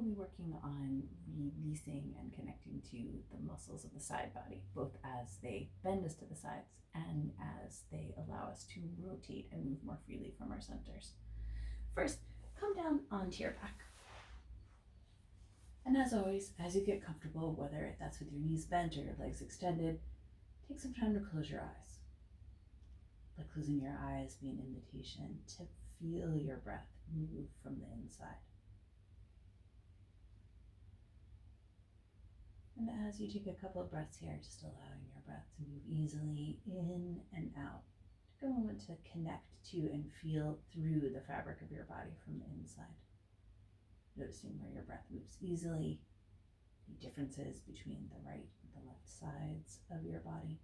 be working on releasing and connecting to the muscles of the side body, both as they bend us to the sides and as they allow us to rotate and move more freely from our centers. First, come down onto your back. And as always, as you get comfortable, whether that's with your knees bent or your legs extended, take some time to close your eyes. Let closing your eyes be an invitation to feel your breath move from the inside. And as you take a couple of breaths here, just allowing your breath to move easily in and out. Take a moment to connect to and feel through the fabric of your body from the inside. Noticing where your breath moves easily, any differences between the right and the left sides of your body.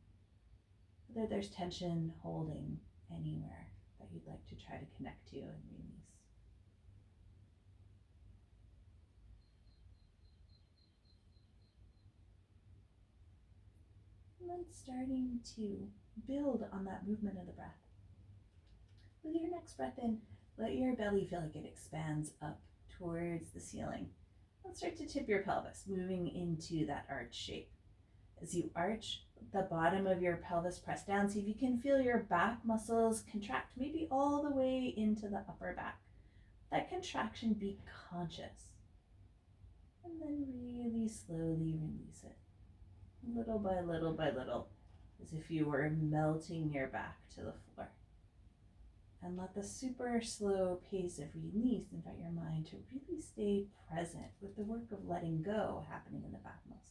Whether there's tension holding anywhere that you'd like to try to connect to and release. And then starting to build on that movement of the breath. With your next breath in, let your belly feel like it expands up towards the ceiling. And start to tip your pelvis, moving into that arch shape. As you arch, the bottom of your pelvis press down. See if you can feel your back muscles contract, maybe all the way into the upper back. That contraction, be conscious. And then really slowly release it. Little by little by little, as if you were melting your back to the floor. And let the super slow pace of release invite your mind to really stay present with the work of letting go happening in the back muscles.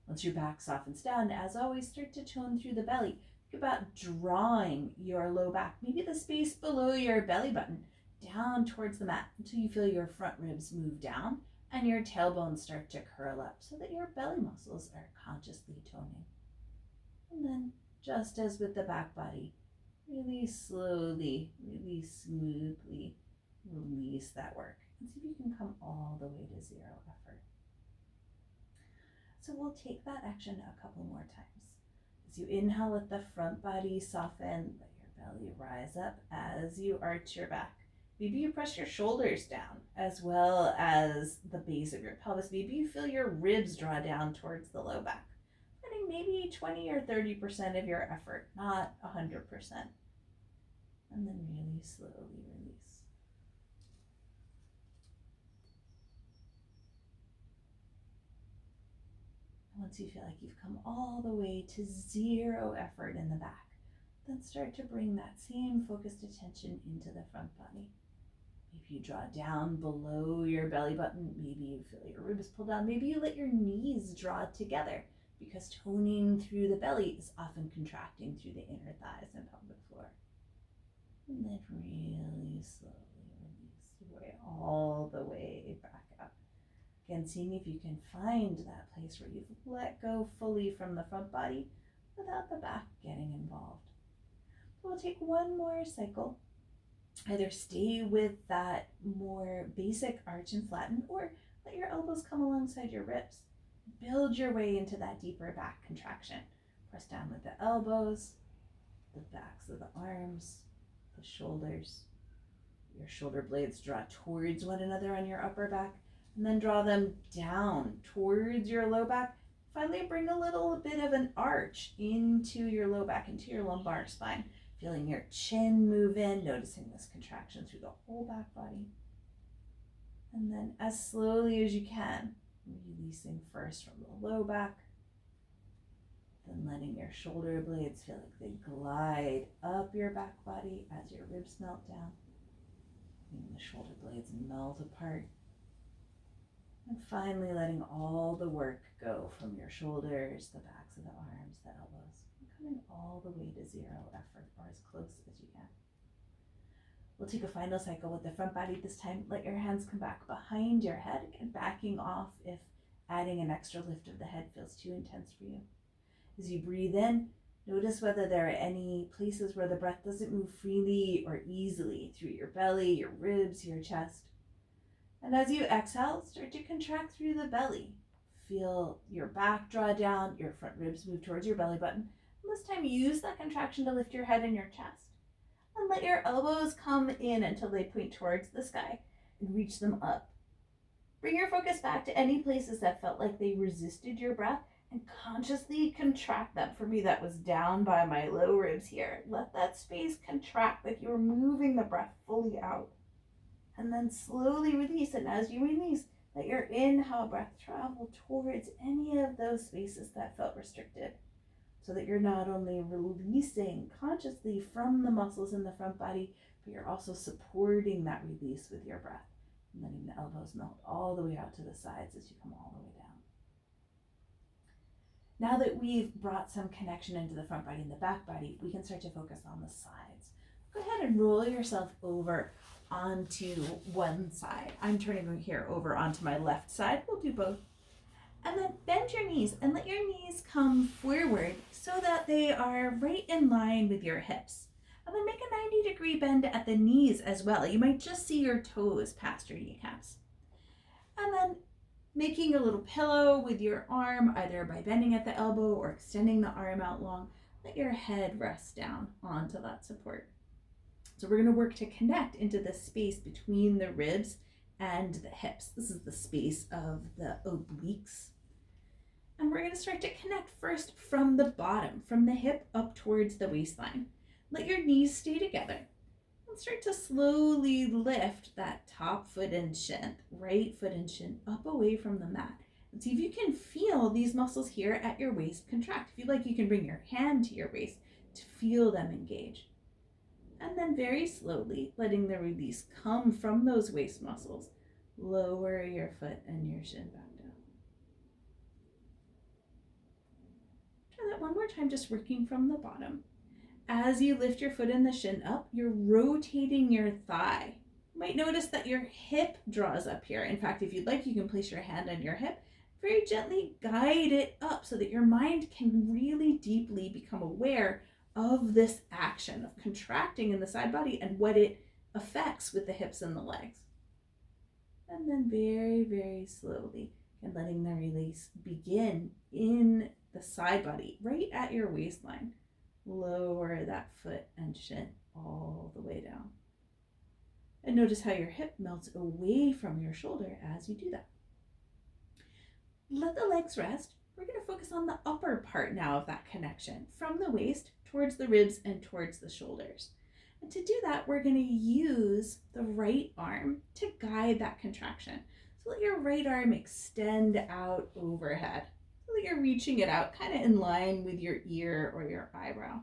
Once your back softens down, as always, start to tone through the belly. Think about drawing your low back, maybe the space below your belly button, down towards the mat until you feel your front ribs move down and your tailbones start to curl up so that your belly muscles are consciously toning. And then, just as with the back body, really slowly, really smoothly release that work and see if you can come all the way to zero effort. So we'll take that action a couple more times. As you inhale, let the front body soften, let your belly rise up as you arch your back. Maybe you press your shoulders down as well as the base of your pelvis. Maybe you feel your ribs draw down towards the low back. Putting maybe 20 or 30% of your effort, not 100%. And then really slowly release. Once you feel like you've come all the way to zero effort in the back, then start to bring that same focused attention into the front body. Maybe you draw down below your belly button. Maybe you feel your ribs pull down. Maybe you let your knees draw together, because toning through the belly is often contracting through the inner thighs and pelvic floor. And then really slowly release your way all the way back up. Again, seeing if you can find that place where you've let go fully from the front body without the back getting involved. So we'll take one more cycle. Either stay with that more basic arch and flatten, or let your elbows come alongside your ribs. Build your way into that deeper back contraction. Press down with the elbows, the backs of the arms, the shoulders. Your shoulder blades draw towards one another on your upper back, and then draw them down towards your low back. Finally, bring a little bit of an arch into your low back, into your lumbar spine. Feeling your chin move in, noticing this contraction through the whole back body. And then as slowly as you can, releasing first from the low back, then letting your shoulder blades feel like they glide up your back body as your ribs melt down. Letting the shoulder blades melt apart. And finally letting all the work go from your shoulders, the backs of the arms, the elbows, and coming all the way to zero effort, or as close as you can. We'll take a final cycle with the front body this time. Let your hands come back behind your head, again backing off if adding an extra lift of the head feels too intense for you. As you breathe in, notice whether there are any places where the breath doesn't move freely or easily through your belly, your ribs, your chest. And as you exhale, start to contract through the belly. Feel your back draw down, your front ribs move towards your belly button. And this time, use that contraction to lift your head and your chest. And let your elbows come in until they point towards the sky and reach them up. Bring your focus back to any places that felt like they resisted your breath and consciously contract them. For me, that was down by my low ribs here. Let that space contract like you're moving the breath fully out. And then slowly release. And as you release, let your inhale breath travel towards any of those spaces that felt restricted, so that you're not only releasing consciously from the muscles in the front body, but you're also supporting that release with your breath, and letting the elbows melt all the way out to the sides as you come all the way down. Now that we've brought some connection into the front body and the back body, we can start to focus on the sides. Go ahead and roll yourself over onto one side. I'm turning here over onto my left side. We'll do both. And then bend your knees and let your knees come forward so that they are right in line with your hips. And then make a 90-degree bend at the knees as well. You might just see your toes past your kneecaps. And then making a little pillow with your arm, either by bending at the elbow or extending the arm out long. Let your head rest down onto that support. So we're going to work to connect into the space between the ribs and the hips. This is the space of the obliques. And we're going to start to connect first from the bottom, from the hip up towards the waistline. Let your knees stay together. And start to slowly lift that top foot and shin, right foot and shin, up away from the mat. And see if you can feel these muscles here at your waist contract. If you like, you can bring your hand to your waist to feel them engage. And then very slowly, letting the release come from those waist muscles, lower your foot and your shin back down. Try that one more time, just working from the bottom. As you lift your foot and the shin up, you're rotating your thigh. You might notice that your hip draws up here. In fact, if you'd like, you can place your hand on your hip. Very gently guide it up so that your mind can really deeply become aware of this action of contracting in the side body and what it affects with the hips and the legs. And then very, very slowly, and letting the release begin in the side body, right at your waistline. Lower that foot and shin all the way down. And notice how your hip melts away from your shoulder as you do that. Let the legs rest. We're going to focus on the upper part now of that connection, from the waist towards the ribs and towards the shoulders. And to do that, we're going to use the right arm to guide that contraction. So let your right arm extend out overhead. So that you're reaching it out kind of in line with your ear or your eyebrow.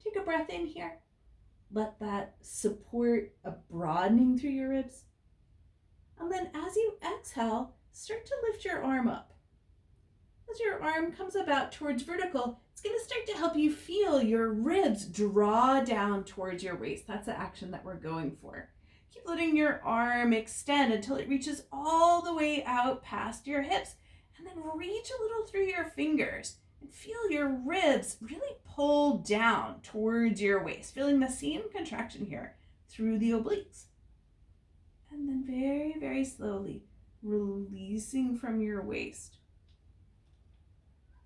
Take a breath in here. Let that support a broadening through your ribs. And then as you exhale, start to lift your arm up. As your arm comes about towards vertical, it's going to start to help you feel your ribs draw down towards your waist. That's the action that we're going for. Keep letting your arm extend until it reaches all the way out past your hips. And then reach a little through your fingers and feel your ribs really pull down towards your waist, feeling the same contraction here through the obliques. And then very, very slowly releasing from your waist.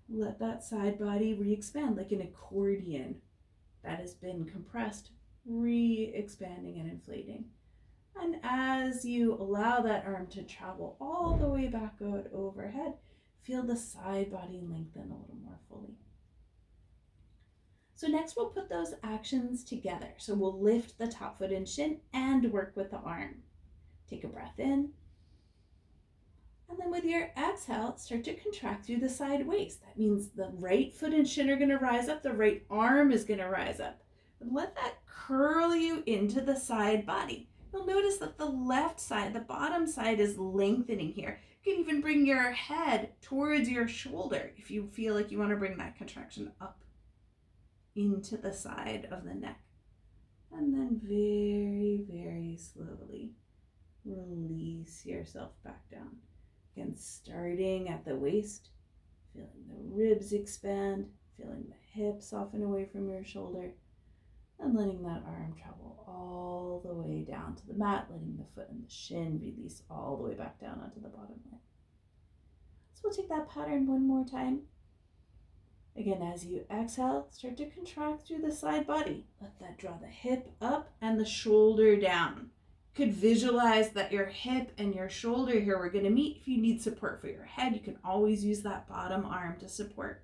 Let that side body re-expand like an accordion that has been compressed, re-expanding and inflating. And as you allow that arm to travel all the way back out overhead, feel the side body lengthen a little more fully. So next we'll put those actions together. So we'll lift the top foot and shin and work with the arm. Take a breath in. And then with your exhale, start to contract through the side waist. That means the right foot and shin are going to rise up. The right arm is going to rise up. And let that curl you into the side body. You'll notice that the left side, the bottom side, is lengthening here. You can even bring your head towards your shoulder if you feel like you want to bring that contraction up into the side of the neck. And then very, very slowly release yourself back down. Again, starting at the waist, feeling the ribs expand, feeling the hips soften away from your shoulder, and letting that arm travel all the way down to the mat, letting the foot and the shin release all the way back down onto the bottom leg. So we'll take that pattern one more time. Again, as you exhale, start to contract through the side body. Let that draw the hip up and the shoulder down. Could visualize that your hip and your shoulder here were going to meet. If you need support for your head, you can always use that bottom arm to support.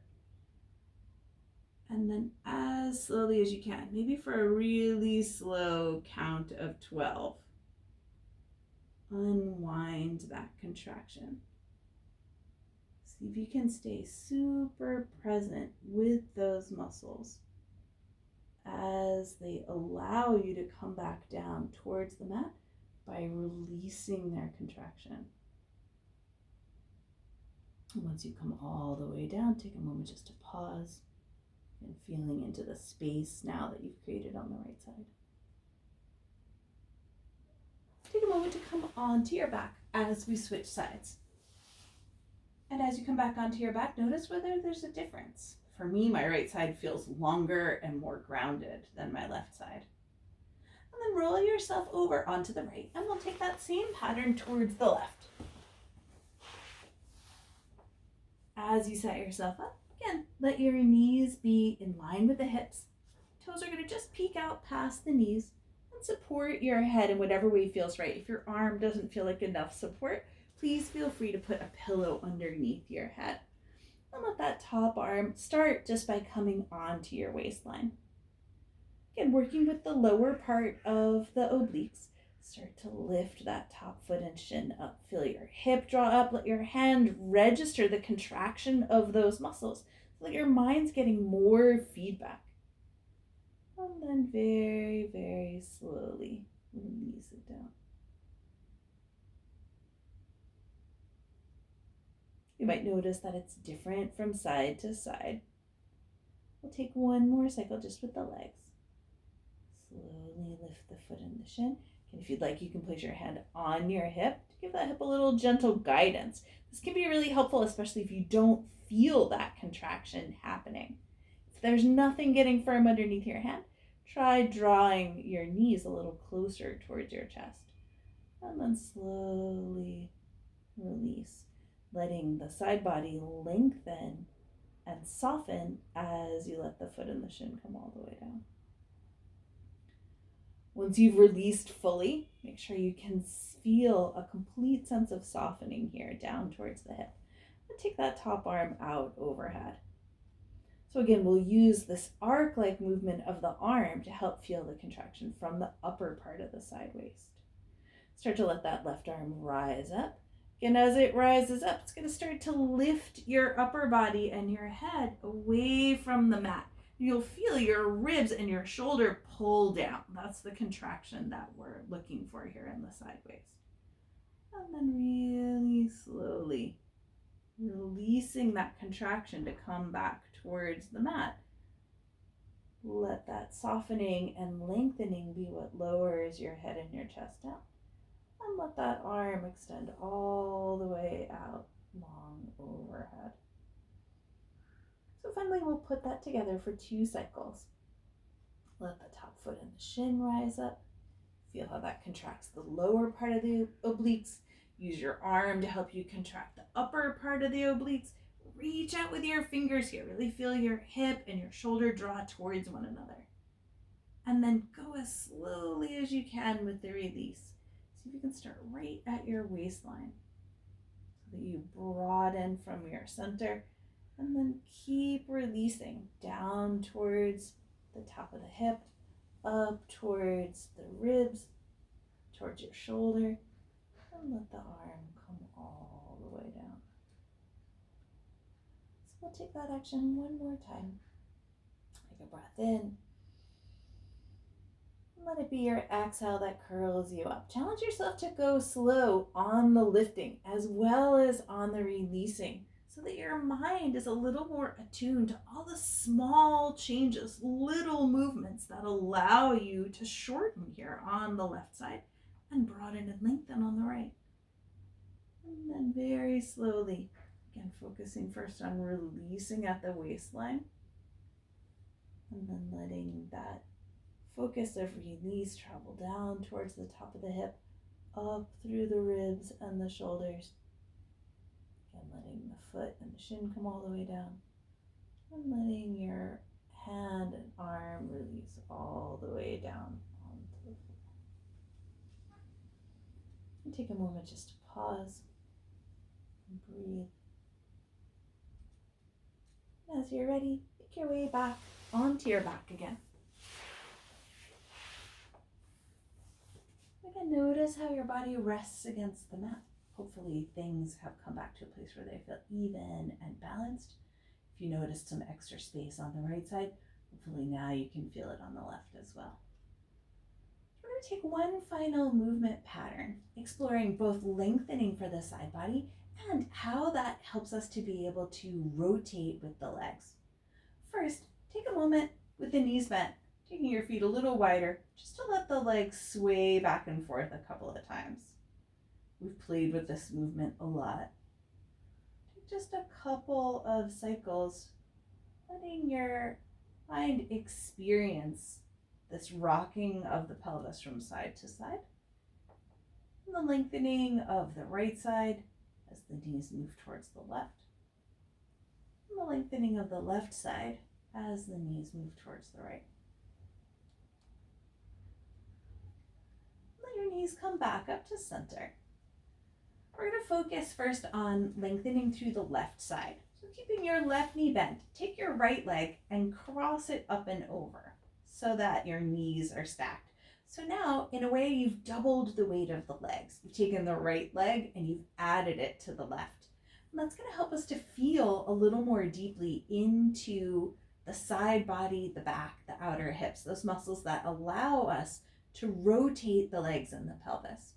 And then as slowly as you can, maybe for a really slow count of 12, unwind that contraction. See if you can stay super present with those muscles as they allow you to come back down towards the mat by releasing their contraction. And once you come all the way down, take a moment just to pause and feeling into the space now that you've created on the right side. Take a moment to come onto your back as we switch sides. And as you come back onto your back, notice whether there's a difference. For me, my right side feels longer and more grounded than my left side. And then roll yourself over onto the right, and we'll take that same pattern towards the left. As you set yourself up, again, let your knees be in line with the hips. Toes are going to just peek out past the knees and support your head in whatever way feels right. If your arm doesn't feel like enough support, please feel free to put a pillow underneath your head. And let that top arm start just by coming onto your waistline. Again, working with the lower part of the obliques. Start to lift that top foot and shin up. Feel your hip draw up. Let your hand register the contraction of those muscles so that your mind's getting more feedback. And then very, very slowly release it down. You might notice that it's different from side to side. We'll take one more cycle just with the legs. Slowly lift the foot and the shin. And if you'd like, you can place your hand on your hip to give that hip a little gentle guidance. This can be really helpful, especially if you don't feel that contraction happening. If there's nothing getting firm underneath your hand, try drawing your knees a little closer towards your chest. And then slowly release, letting the side body lengthen and soften as you let the foot and the shin come all the way down. Once you've released fully, make sure you can feel a complete sense of softening here down towards the hip. And take that top arm out overhead. So again, we'll use this arc-like movement of the arm to help feel the contraction from the upper part of the side waist. Start to let that left arm rise up. And as it rises up, it's going to start to lift your upper body and your head away from the mat. You'll feel your ribs and your shoulder pull down. That's the contraction that we're looking for here in the side waist. And then really slowly releasing that contraction to come back towards the mat. Let that softening and lengthening be what lowers your head and your chest down. And let that arm extend all the way out, long overhead. So finally, we'll put that together for 2 cycles. Let the top foot and the shin rise up. Feel how that contracts the lower part of the obliques. Use your arm to help you contract the upper part of the obliques. Reach out with your fingers here. Really feel your hip and your shoulder draw towards one another. And then go as slowly as you can with the release. See if you can start right at your waistline so that you broaden from your center, and then keep releasing down towards the top of the hip, up towards the ribs, towards your shoulder, and let the arm come all the way down. So we'll take that action one more time. Take a breath in. Let it be your exhale that curls you up. Challenge yourself to go slow on the lifting as well as on the releasing so that your mind is a little more attuned to all the small changes, little movements that allow you to shorten here on the left side and broaden and lengthen on the right. And then very slowly, again, focusing first on releasing at the waistline and then letting that focus of release travel down towards the top of the hip, up through the ribs and the shoulders. Again, letting the foot and the shin come all the way down. And letting your hand and arm release all the way down onto the floor. And take a moment just to pause and breathe. As you're ready, make your way back onto your back again. Again, notice how your body rests against the mat. Hopefully things have come back to a place where they feel even and balanced. If you noticed some extra space on the right side, hopefully now you can feel it on the left as well. We're going to take one final movement pattern, exploring both lengthening for the side body and how that helps us to be able to rotate with the legs. First, take a moment with the knees bent, taking your feet a little wider, just to let the legs sway back and forth a couple of times. We've played with this movement a lot. Take just a couple of cycles, letting your mind experience this rocking of the pelvis from side to side, and the lengthening of the right side as the knees move towards the left, and the lengthening of the left side as the knees move towards the right. Let your knees come back up to center. We're going to focus first on lengthening through the left side. So keeping your left knee bent, take your right leg and cross it up and over so that your knees are stacked. So now, in a way, you've doubled the weight of the legs. You've taken the right leg and you've added it to the left. And that's going to help us to feel a little more deeply into the side body, the back, the outer hips, those muscles that allow us to rotate the legs and the pelvis.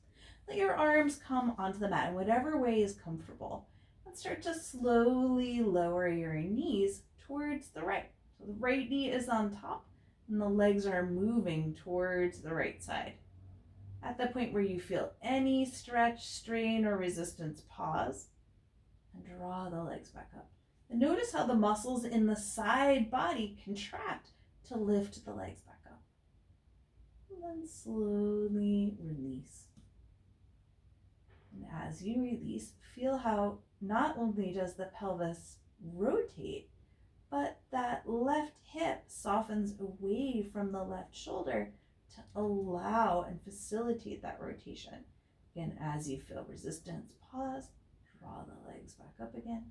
Let your arms come onto the mat in whatever way is comfortable. And start to slowly lower your knees towards the right. So the right knee is on top and the legs are moving towards the right side. At the point where you feel any stretch, strain, or resistance, pause and draw the legs back up. And notice how the muscles in the side body contract to lift the legs back up. And then slowly release. And as you release, feel how not only does the pelvis rotate, but that left hip softens away from the left shoulder to allow and facilitate that rotation. Again, as you feel resistance, pause, draw the legs back up again.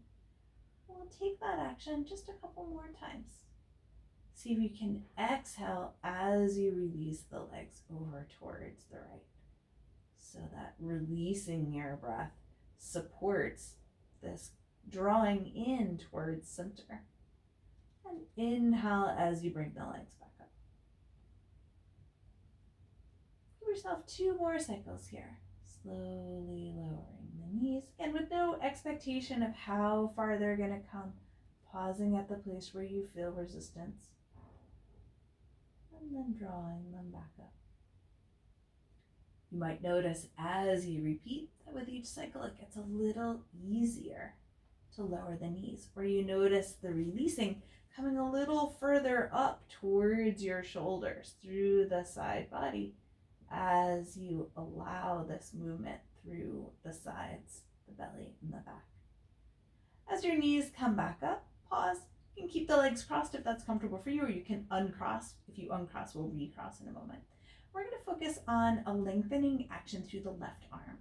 We'll take that action just a couple more times. See if you can exhale as you release the legs over towards the right. So that releasing your breath supports this drawing in towards center. And inhale as you bring the legs back up. Give yourself 2 more cycles here. Slowly lowering the knees, and with no expectation of how far they're going to come, pausing at the place where you feel resistance, and then drawing them back up. You might notice as you repeat that with each cycle it gets a little easier to lower the knees, or you notice the releasing coming a little further up towards your shoulders through the side body as you allow this movement through the sides, the belly, and the back. As your knees come back up, pause. You can keep the legs crossed if that's comfortable for you, or you can uncross. If you uncross, we'll recross in a moment. We're going to focus on a lengthening action through the left arm.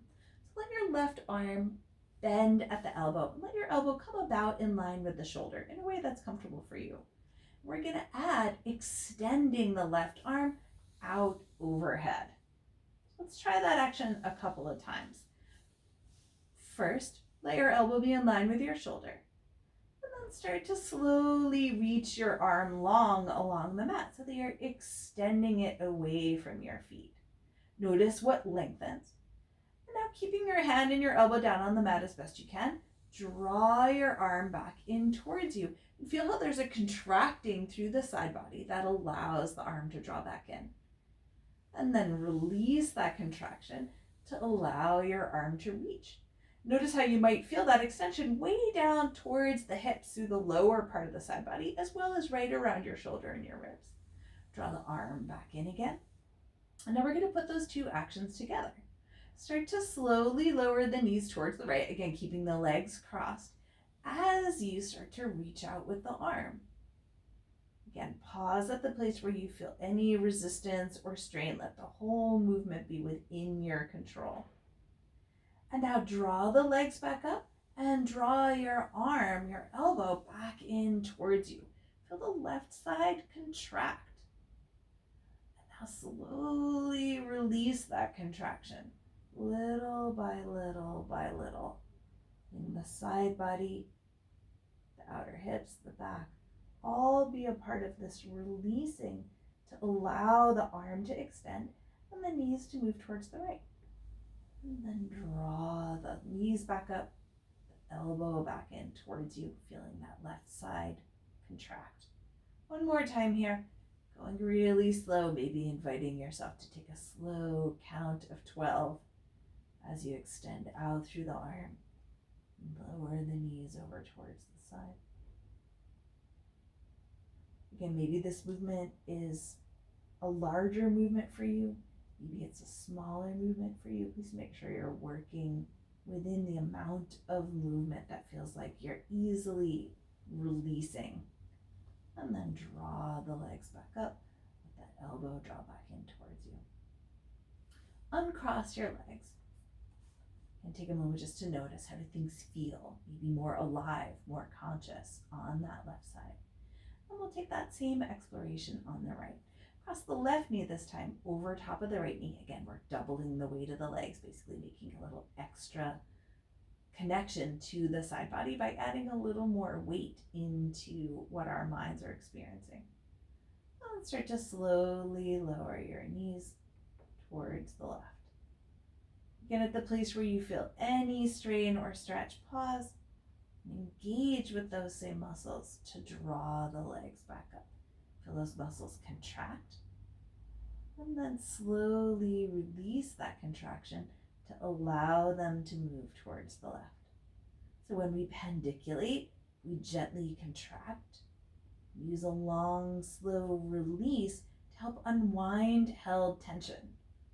So let your left arm bend at the elbow. Let your elbow come about in line with the shoulder in a way that's comfortable for you. We're going to add extending the left arm out overhead. Let's try that action a couple of times. First, let your elbow be in line with your shoulder. And then start to slowly reach your arm long along the mat so that you're extending it away from your feet. Notice what lengthens. And now keeping your hand and your elbow down on the mat as best you can, draw your arm back in towards you. And feel how there's a contracting through the side body that allows the arm to draw back in. And then release that contraction to allow your arm to reach. Notice how you might feel that extension way down towards the hips through the lower part of the side body, as well as right around your shoulder and your ribs. Draw the arm back in again. And now we're going to put those 2 actions together. Start to slowly lower the knees towards the right, again keeping the legs crossed, as you start to reach out with the arm. Again, pause at the place where you feel any resistance or strain. Let the whole movement be within your control. And now draw the legs back up and draw your arm, your elbow back in towards you. Feel the left side contract. And now slowly release that contraction, little by little by little. In the side body, the outer hips, the back, all be a part of this releasing to allow the arm to extend and the knees to move towards the right. And then draw the knees back up, the elbow back in towards you, feeling that left side contract. One more time here, going really slow, maybe inviting yourself to take a slow count of 12 as you extend out through the arm. Lower the knees over towards the side. Again, maybe this movement is a larger movement for you. Maybe it's a smaller movement for you. Please make sure you're working within the amount of movement that feels like you're easily releasing. And then draw the legs back up. Let that elbow draw back in towards you. Uncross your legs. And take a moment just to notice, how do things feel? Maybe more alive, more conscious on that left side. And we'll take that same exploration on the right. Cross the left knee this time over top of the right knee. Again, we're doubling the weight of the legs, basically making a little extra connection to the side body by adding a little more weight into what our minds are experiencing. And start to slowly lower your knees towards the left. Again, at the place where you feel any strain or stretch, pause and engage with those same muscles to draw the legs back up. Feel those muscles contract, and then slowly release that contraction to allow them to move towards the left. So when we pandiculate, we gently contract. Use a long, slow release to help unwind held tension.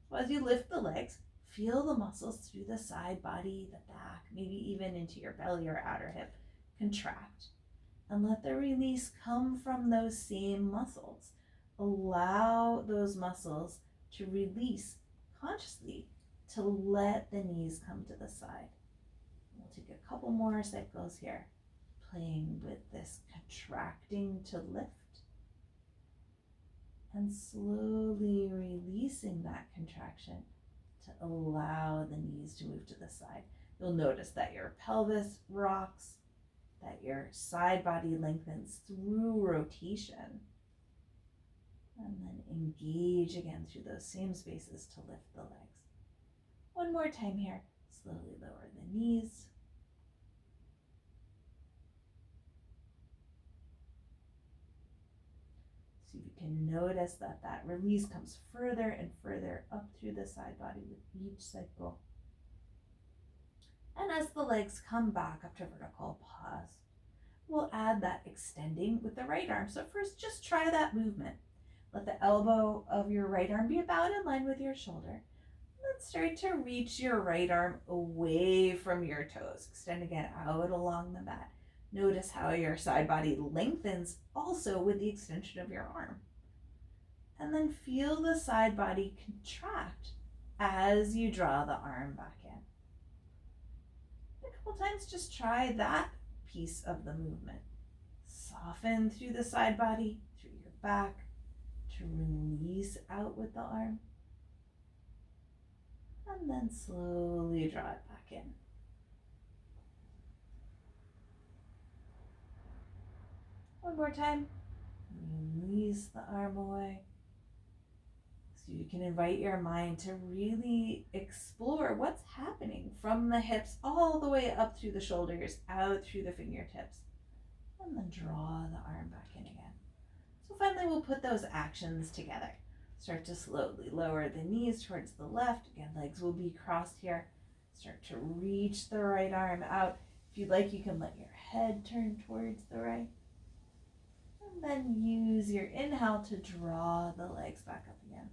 So as you lift the legs, feel the muscles through the side body, the back, maybe even into your belly or outer hip contract. And let the release come from those same muscles. Allow those muscles to release consciously to let the knees come to the side. We'll take a couple more cycles here, playing with this contracting to lift and slowly releasing that contraction to allow the knees to move to the side. You'll notice that your pelvis rocks, that your side body lengthens through rotation. And then engage again through those same spaces to lift the legs. One more time here. Slowly lower the knees. So you can notice that that release comes further and further up through the side body with each cycle. And as the legs come back up to vertical, pause. We'll add that extending with the right arm. So first, just try that movement. Let the elbow of your right arm be about in line with your shoulder. Then start to reach your right arm away from your toes. Extend again out along the mat. Notice how your side body lengthens also with the extension of your arm. And then feel the side body contract as you draw the arm back in. A couple times, just try that piece of the movement. Soften through the side body, through your back, to release out with the arm. And then slowly draw it back in. One more time. Release the arm away. So you can invite your mind to really explore what's happening from the hips all the way up through the shoulders, out through the fingertips. And then draw the arm back in again. So finally we'll put those actions together. Start to slowly lower the knees towards the left. Again, legs will be crossed here. Start to reach the right arm out. If you'd like, you can let your head turn towards the right. And then use your inhale to draw the legs back up again.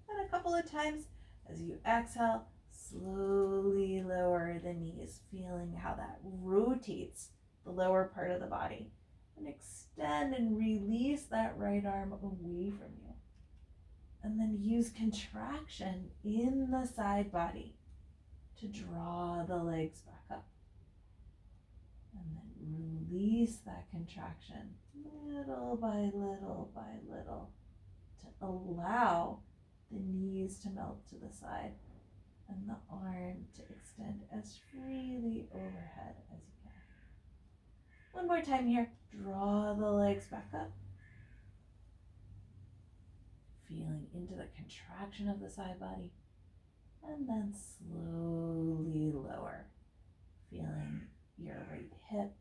And a couple of times as you exhale, slowly lower the knees, feeling how that rotates the lower part of the body. And extend and release that right arm away from you. And then use contraction in the side body to draw the legs back up. And then release that contraction little by little by little to allow the knees to melt to the side and the arm to extend as freely overhead as you can. One more time here. Draw the legs back up. Feeling into the contraction of the side body. And then slowly lower. Feeling your right hip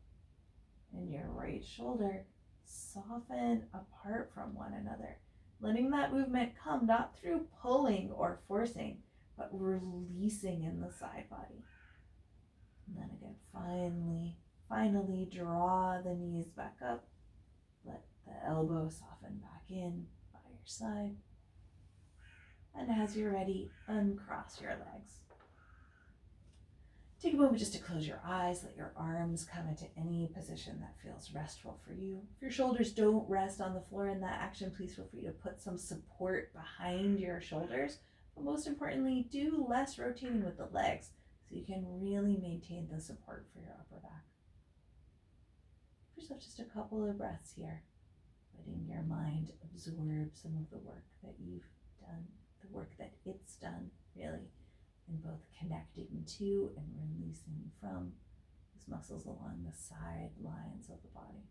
and your right shoulder soften apart from one another. Letting that movement come not through pulling or forcing, but releasing in the side body. And then again, finally draw the knees back up. Let the elbow soften back in by your side. And as you're ready, uncross your legs. Take a moment just to close your eyes. Let your arms come into any position that feels restful for you. If your shoulders don't rest on the floor in that action, please feel free to put some support behind your shoulders. But most importantly, do less rotating with the legs so you can really maintain the support for your upper back. Give yourself just a couple of breaths here, letting your mind absorb some of the work that you've done, the work that it's done, really, in both connecting to and releasing from these muscles along the side lines of the body.